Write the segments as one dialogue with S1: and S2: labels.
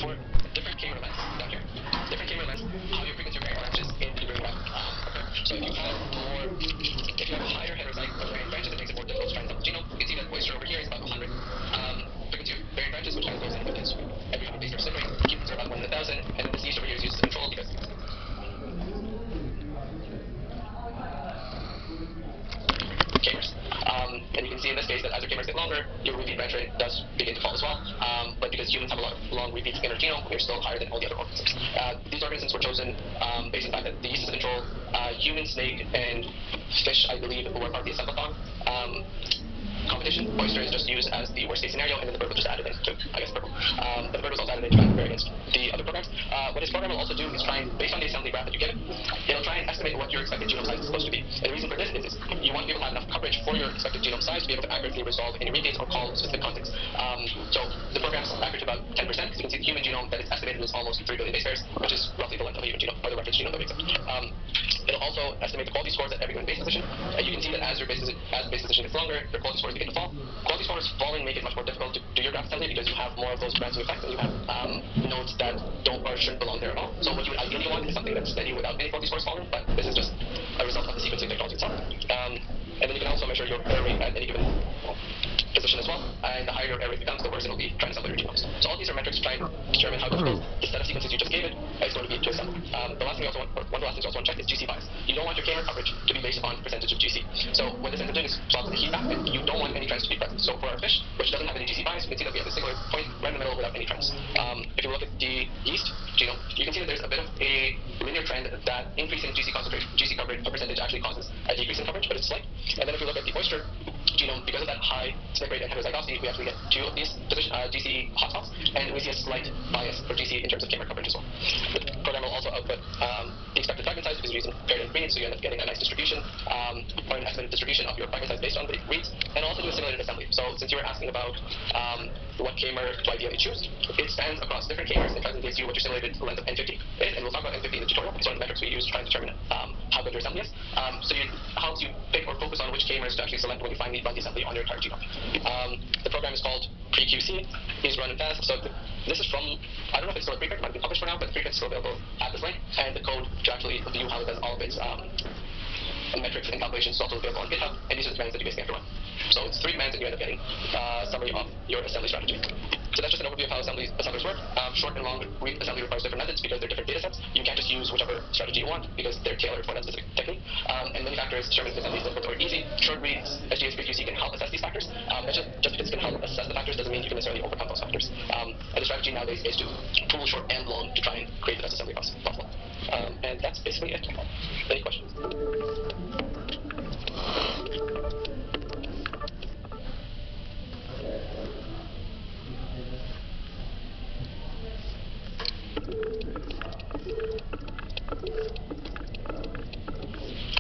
S1: for different K elements down here, different K elements, how your frequency of variant branches in the variant occur. So if you have higher heterozyte of variant branches, it makes it more difficult to try and sample the genome. You can see that moisture over here is about 100. Frequency of variant branches, which kind of goes in with this every 100 base pair synchrony, keeps it about 1 in 1,000, and then this yeast over here is used as control because K-mers. And you can see in this case that as your K-mers get longer, your repeat branch rate does begin to fall as well. But because humans have a lot of long repeats in their genome, we're still higher than all the other organisms. These organisms were chosen based on the fact that the yeast is a control. Human, snake, and fish, I believe, were part of the Assemblathon competition. Oyster is just used as the worst case scenario, and then the bird was just added in to, I guess, purple. But the bird was also added in to try and compare against the other programs. What this program will also do is try and, based on the assembly graph that you get, it'll try and estimate what your expected genome size is supposed to be. And the reason for this is you want to be able to have enough coverage for your expected genome size to be able to accurately resolve any repeats or call specific context. So the program's accurate to about 10%, because you can see the human genome that is estimated is almost 3 billion base pairs, which is roughly the length of a human genome, or the reference genome that we accept. It'll also estimate the quality scores at every given base position. You can see that as the base position gets longer, your quality scores begin to fall. Quality scores falling make it much more difficult to do your graph assembly because you have more of those branching effects and you have nodes that don't or shouldn't belong there at all. So what you would ideally want is something that's steady without any quality scores falling, but this is just a result of the sequencing technology itself. And then you can also measure your error rate at any given position as well, and the higher your error rate becomes, the worse it'll be trying to assemble your genomes. So all these are metrics to try and determine how difficult the set of sequences you just gave it is going to be to assemble. The last thing one of the last things you also want to check is GC bias. You don't want your K-mer coverage to be based on percentage of GC. So what this ends up doing is plots the heat map, and you don't want any trends to be present. So for our fish, which doesn't have any GC bias, you can see that we have a singular point right in the middle without any trends. If you look at the yeast genome, you can see that there's a bit of a linear trend that increasing GC concentration, GC coverage percentage actually causes a decrease in coverage, but it's slight. And then if you look at the oyster genome, because of that high SNP rate and heterozygosity, we actually get 2 of these GC hotspots, and we see a slight bias for GC in terms of K-mer coverage as well. The program will also output the expected fragment size because we're using paired ingredients, so you end up getting a nice distribution, or an estimated distribution of your fragment size based on the reads, and also do a simulated assembly. So since you were asking about what K-mer to ideally choose, it spans across different K-mers and tries to give you what your simulated length of N50 is, and we'll talk about N50 in the tutorial. It's one of the metrics we use to try and determine how good your assembly is. So it helps you pick or focus on which K-mers to actually select when you finally run the assembly on your entire genome. The program is called PreQC. It's run in fast. So this is from, I don't know if it's still a preprint, it might be published for now, but the preprint is still available at this link, and the code to actually view how it does all of its metrics and calculations is also available on GitHub, and these are the commands that you basically have to run. So it's 3 commands, and you end up getting a summary of your assembly strategy. So that's just an overview of how assemblers work. Short and long assembly requires different methods because they're different data sets. You can't just use whichever strategy you want because they're tailored for that specific technique. And many factors determine if assembly is difficult or easy. Short reads, SGS PreQC can help assess these factors. But just because it can help assess the factors doesn't mean you can necessarily overcome those factors. And the strategy nowadays is to pool short and long to try and create the best assembly possible. And that's basically it. Any questions?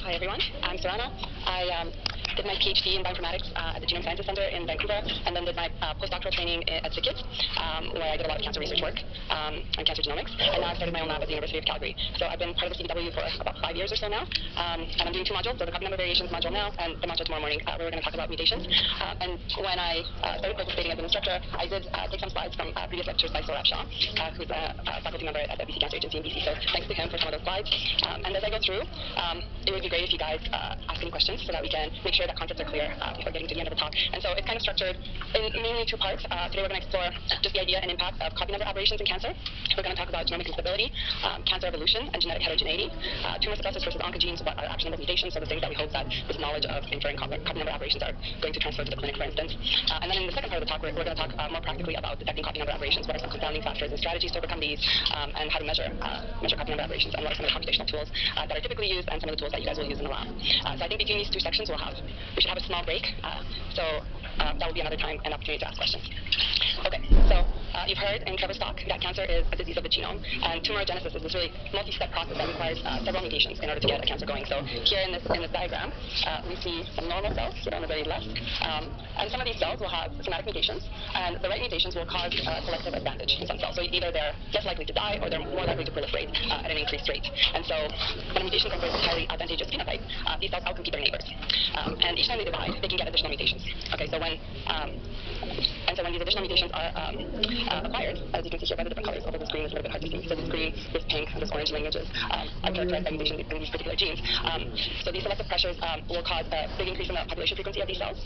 S2: Hi everyone, I'm Sarana. I did my PhD in bioinformatics at the Genome Sciences Center in Vancouver, and then did my postdoctoral training at SickKids, where I did a lot of cancer research work on cancer genomics, and now I've started my own lab at the University of Calgary. So I've been part of the CBW for about 5 years or so now, and I'm doing 2 modules, so the copy number variations module now, and the module tomorrow morning where we're going to talk about mutations. And when I started participating as an instructor, I did take some slides from previous lectures by Saurabh Shah, who's a faculty member at the BC Cancer Agency in BC, so thanks to him for some of those slides. And as I go through, it would be great if you guys ask any questions so that we can make sure that concepts are clear before getting to the end of the talk. And so it's kind of structured in mainly 2 parts. Today we're going to explore just the idea and impact of copy number aberrations in cancer. We're going to talk about genomic instability, cancer evolution, and genetic heterogeneity. Tumor suppressors versus oncogenes, what are actionable mutations, so the things that we hope that this knowledge of inferring copy number aberrations are going to transfer to the clinic, for instance. And then in the second part of the talk, we're going to talk more practically about detecting copy number aberrations, what are some confounding factors and strategies to overcome these, and how to measure copy number aberrations, and what are some of the computational tools that are typically used, and some of the tools that you guys will use in the lab. So I think between these 2 sections we should have a small break. So that will be another time and opportunity to ask questions. Okay, so you've heard in Trevor's talk that cancer is a disease of the genome, and tumorigenesis is this really multi-step process that requires several mutations in order to get a cancer going. So here in this diagram, we see some normal cells here on the very left, and some of these cells will have somatic mutations, and the right mutations will cause selective advantage in some cells. So either they're less likely to die, or they're more likely to proliferate at an increased rate. And so when a mutation confers a highly advantageous phenotype, these cells outcompete their neighbors. And each time they divide, they can get additional mutations. Okay, so when these additional mutations are acquired, as you can see here by the different colors, although this green is a little bit hard to see. So this green, this pink, and this orange lineages are characterized by mutation in these particular genes. So these selective pressures will cause a big increase in the population frequency of these cells.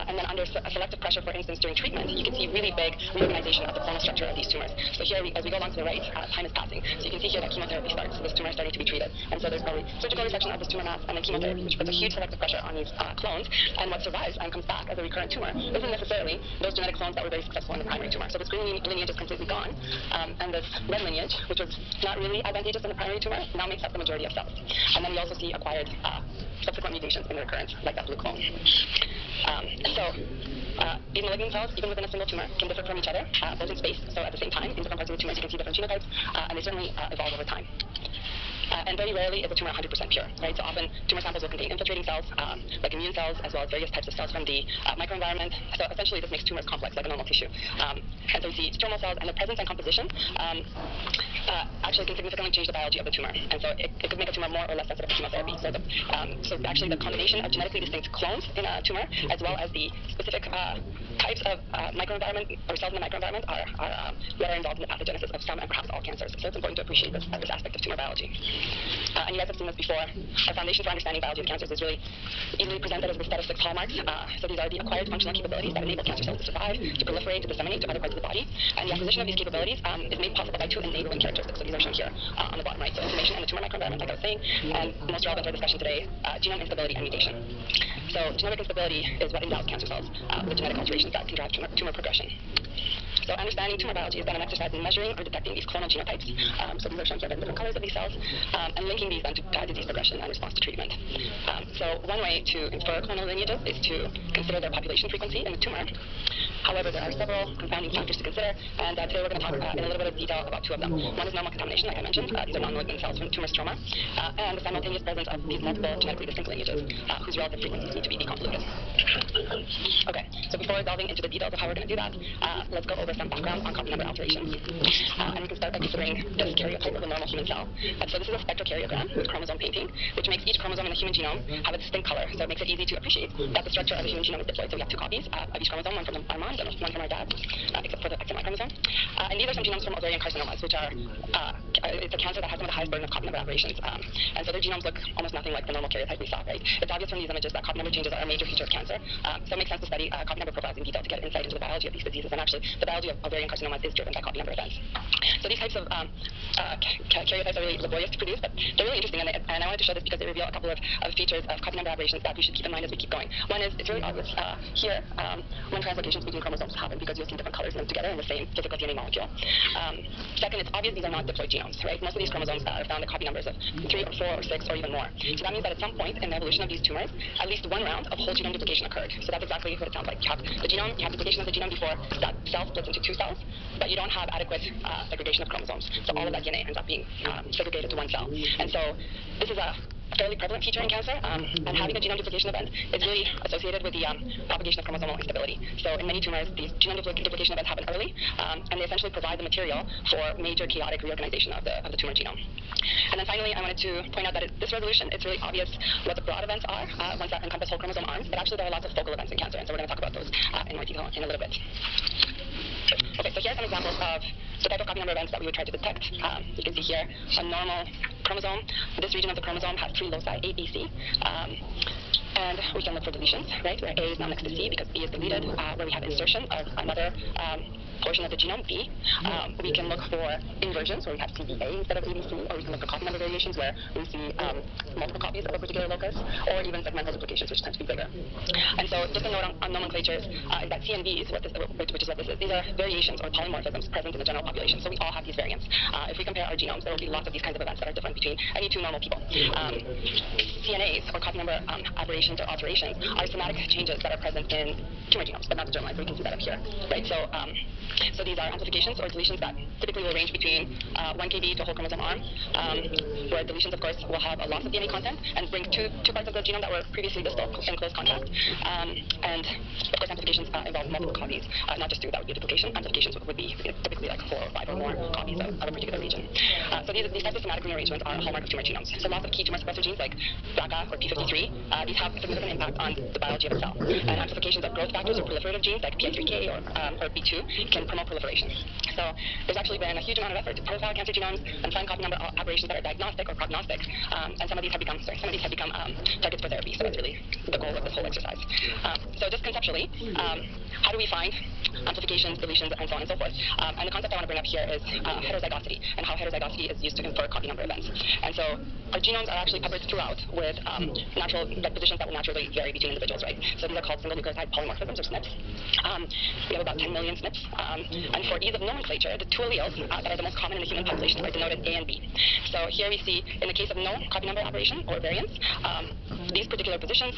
S2: And then under a selective pressure, for instance, during treatment, you can see really big reorganization of the clonal structure of these tumors. So here, as we go along to the right, time is passing. So you can see here that chemotherapy starts. So this tumor is starting to be treated. And so there's probably surgical resection of this tumor mass and then chemotherapy, which puts a huge selective pressure on these clones. And what survives and comes back as a recurrent tumor isn't necessarily those genetic clones that were very successful in the primary tumor. So this green lineage is completely gone. And this red lineage, which was not really advantageous in the primary tumor, now makes up the majority of cells. And then we also see acquired subsequent mutations in the recurrence, like that blue clone. These malignant cells, even within a single tumor, can differ from each other, both in space, so at the same time, in different parts of the tumor, you can see different genotypes, and they certainly evolve over time. And very rarely is a tumor 100% pure, right? So often tumor samples will contain infiltrating cells, like immune cells, as well as various types of cells from the microenvironment. So essentially, this makes tumors complex, like a normal tissue. And so we see stromal cells, and the presence and composition actually can significantly change the biology of the tumor. And so it could make a tumor more or less sensitive to chemotherapy. So actually, the combination of genetically distinct clones in a tumor, as well as the specific types of microenvironment or cells in the microenvironment are what are involved in the pathogenesis of some and perhaps all cancers. So it's important to appreciate this aspect of tumor biology. And you guys have seen this before. Our foundation for understanding biology of cancers is really easily presented as the set of 6 hallmarks. So these are the acquired functional capabilities that enable cancer cells to survive, to proliferate, to disseminate to other parts of the body. And the acquisition of these capabilities is made possible by 2 enabling characteristics. So these are shown here on the bottom right. So inflammation in the tumor microenvironment, like I was saying, and most relevant to our discussion today, genome instability and mutation. So genomic instability is what endows cancer cells with genetic alterations that can drive tumor progression. So understanding tumor biology is then an exercise in measuring or detecting these clonal genotypes. So these are shown here by the different colors of these cells, and linking these then to guide disease progression and response to treatment. So one way to infer clonal lineages is to consider their population frequency in the tumor. However, there are several confounding factors to consider, and today we're going to talk in a little bit of detail about 2 of them. One is normal contamination, like I mentioned. These are non-malignant cells from tumor stroma, and the simultaneous presence of these multiple genetically distinct lineages, whose relative frequencies need to be deconvoluted. Okay, so before delving into the details of how we're going to do that, let's go over some background on copy number alterations. And we can start by considering this karyotype of a normal human cell. And so this is a spectrokaryogram with chromosome painting, which makes each chromosome in the human genome have a distinct color. So it makes it easy to appreciate that the structure of the human genome is diploid. So we have 2 copies of each chromosome, one from our moms and one from our dads, except for the XY chromosome. And these are some genomes from ovarian carcinomas, which are it's a cancer that has some of the highest burden of copy number aberrations. And so their genomes look almost nothing like the normal karyotype we saw, right? It's obvious from these images that copy number changes are a major feature of cancer. So it makes sense to study copy number profiles in detail to get insight into the biology of these diseases. And actually, the biology of ovarian carcinomas is driven by copy number events. So these types of karyotypes are really laborious to produce, but they're really interesting. And I wanted to show this because they reveal a couple of features of copy number aberrations that we should keep in mind as we keep going. One is, it's really obvious here when translocations between chromosomes happen, because you'll see different colors linked together in the same physical DNA molecule. Second, it's obvious these are not diploid genomes, right? Most of these chromosomes are found at copy numbers of 3 or 4 or 6 or even more. So that means that at some point in the evolution of these tumors, at least 1 round of whole genome duplication occurred. So that's exactly what it sounds like. You have the genome, you have duplication of the genome before that cell splits into 2 cells, but you don't have adequate segregation of chromosomes. So all of that DNA ends up being segregated to 1 cell. And so this is a fairly prevalent feature in cancer, and having a genome duplication event is really associated with the propagation of chromosomal instability. So in many tumors, these genome duplication events happen early, and they essentially provide the material for major chaotic reorganization of the tumor genome. And then finally, I wanted to point out that this resolution, it's really obvious what the broad events are, ones that encompass whole chromosome arms, but actually there are lots of focal events in cancer, and so we're going to talk about those in more detail in a little bit. Okay, so here are some examples of the type of copy number events that we would try to detect. You can see here a normal chromosome. This region of the chromosome has 3 loci, A, B, C. And we can look for deletions, right, where A is now next to C because B is deleted, where we have insertion of another portion of the genome, B. We can look for inversions, where we have CBA instead of ABC, or we can look for copy number variations, where we see multiple copies of a particular locus, or even segmental duplications, which tend to be bigger. And so just a note on nomenclatures is that CNVs, which is what this is, these are variations or polymorphisms present in the general population. So we all have these variants. If we compare our genomes, there will be lots of these kinds of events that are different between any 2 normal people. CNAs, or copy number aberrations or alterations, are somatic changes that are present in tumor genomes, but not the germline. So we can see that up here, right? So these are amplifications or deletions that typically will range between 1 kb to a whole chromosome arm, where deletions, of course, will have a loss of DNA content and bring two parts of the genome that were previously distal in close contact. And of course, amplifications involve multiple copies, not just 2. That would be a duplication. Amplifications would be typically like 4 or 5 or more copies of a particular region. So these types of somatic rearrangements are a hallmark of tumor genomes. So lots of key tumor suppressor genes like BRCA or P53, these have a significant impact on the biology of a cell. And amplifications of growth factors or proliferative genes like PI3K or B2 can promote proliferation. So there's actually been a huge amount of effort to profile cancer genomes and find copy number aberrations that are diagnostic or prognostic, and some of these have become targets for therapy. So that's really the goal of this whole exercise. So just conceptually, how do we find amplifications, deletions, and so on and so forth? And the concept I want to bring up here is heterozygosity, and how heterozygosity is used to infer copy number events. And so our genomes are actually peppered throughout with natural positions that will naturally vary between individuals, right? So these are called single nucleotide polymorphisms, or SNPs. We have about 10 million SNPs. And for ease of nomenclature, the two alleles that are the most common in the human population are denoted A and B. So here we see, in the case of no copy number aberration or variance, these particular positions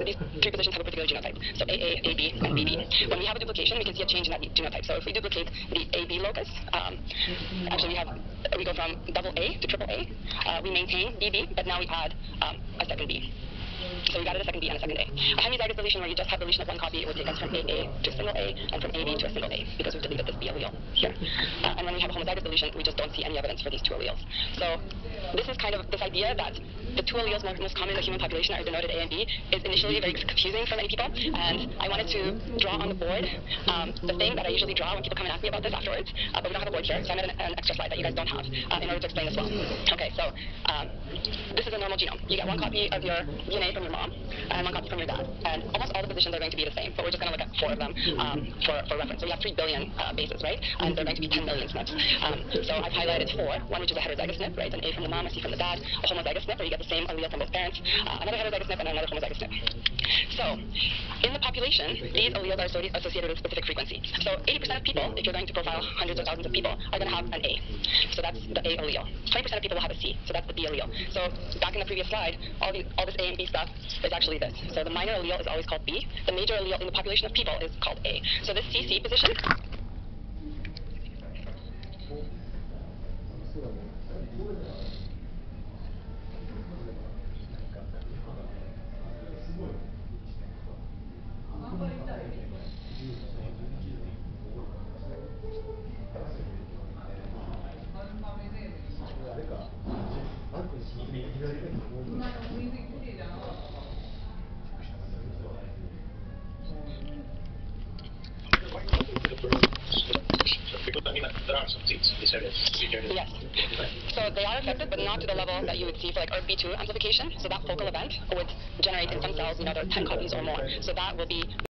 S2: these three positions have a particular genotype. So AA, AB, and BB. When we have a duplication, we can see a change in that genotype. So if we duplicate the AB locus, actually we go from double A to triple A. We maintain BB, but now we add a second B. So we've added a second B and a second A. A hemizygous deletion, where you just have deletion of one copy, it would take us from AA to a single A, and from AB to a single A, because we've deleted this B allele here. And when we have a homozygous deletion, we just don't see any evidence for these two alleles. So this is kind of this idea that the two alleles most common in the human population are denoted A and B is initially very confusing for many people, and I wanted to draw on the board the thing that I usually draw when people come and ask me about this afterwards, but we don't have a board here, so I made an extra slide that you guys don't have in order to explain this well. Okay, so this is a normal genome. You get one copy of your DNA from your mom and one copy from your dad, and almost all the positions are going to be the same, but we're just going to look at 4 of them for reference. So we have 3 billion bases, right? And they're going to be 10 million SNPs. So I've highlighted 4, one which is a heterozygous SNP, right? An A from the mom, a C from the dad, a homozygous SNP, where you get the same allele from both parents, another heterozygous SNP, and another homozygous SNP. So in the population, these alleles are associated with specific frequency. So 80% of people, if you're going to profile hundreds of thousands of people, are going to have an A. So that's the A allele. 20% of people will have a C. So that's the B allele. So back in the previous slide, all this A and B stuff is actually this. So the minor allele is always called B. The major allele in the population of people is called A. So this CC position Yes. So they are affected, but not to the level that you would see for like ERB2 amplification. So that focal event would generate in some cells, there are 10 copies or more. So that will be